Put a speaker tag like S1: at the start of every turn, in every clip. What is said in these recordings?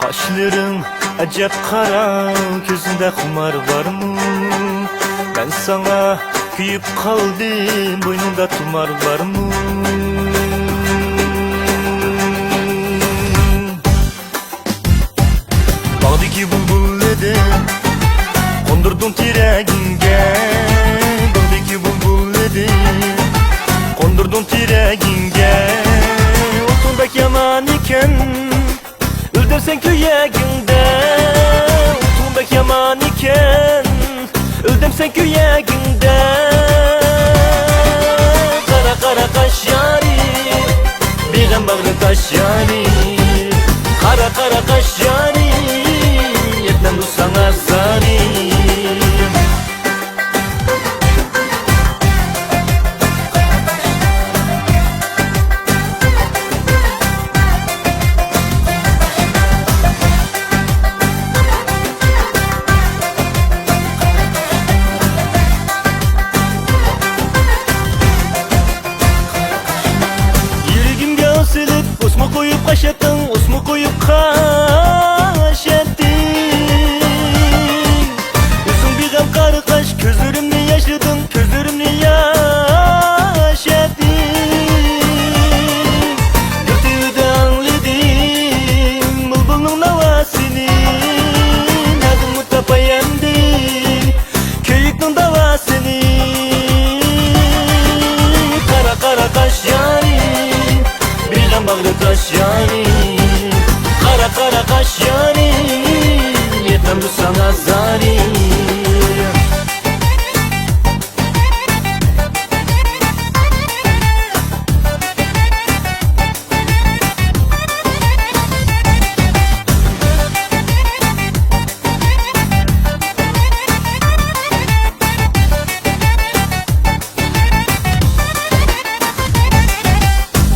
S1: Kaşların acep kara, gözünde kumar var mı? Ben sana kuyup kaldım, boynunda tumar var mı? Bağdaki bulbul edem, kondurdun tireğinge. Bağdaki bulbul edem, kondurdun tireğinge. Otundaki yaman iken öldüm sen köyeginde. Otundaki yaman iken öldüm sen köyeginde. Kara kara kaş yari, bir bağrı taş yari. Kara kara kaş yari, yetmem bu sana zari. Usmu koyup kaşettin, usmu koyup kaşettin. Yüzün bir gam karı kaş, közlerimni yaşadın, közlerimni yaşadın. Götüğü de anladım, bulbulun davasını. Adımı tapayendin, köyüknün davasını. Kara kara kaş yari, bağrı taş yani. Kara kara kaş yani, yetmem bu sana zari.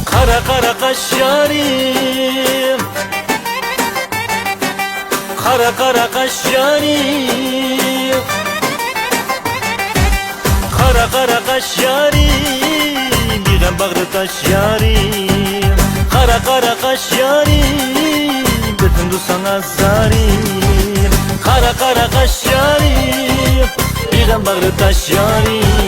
S1: Kara kara kaş yarim, kara kara kaş yarim. Kara kara kaş yarim, bir bağrı taş yarim. Kara kara kaş yarim, bütün du sana zarim. Kara kara kaş yarim, bir bağrı taş yarim.